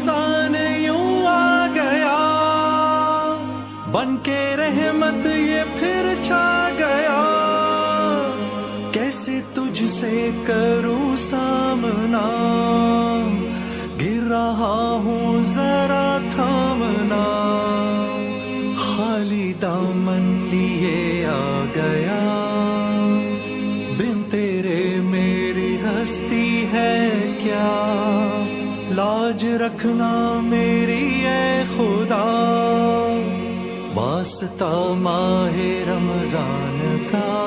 رمضان یوں آ گیا، بن کے رحمت یہ پھر چھا گیا، کیسے تجھ سے کروں سامنا، گر رہا ہوں ذرا تھامنا، خالی دامن لیے آ گیا، بن تیرے میری ہستی ہے کیا، لاج رکھنا میری اے خدا، واسطہ ماہ رمضان کا۔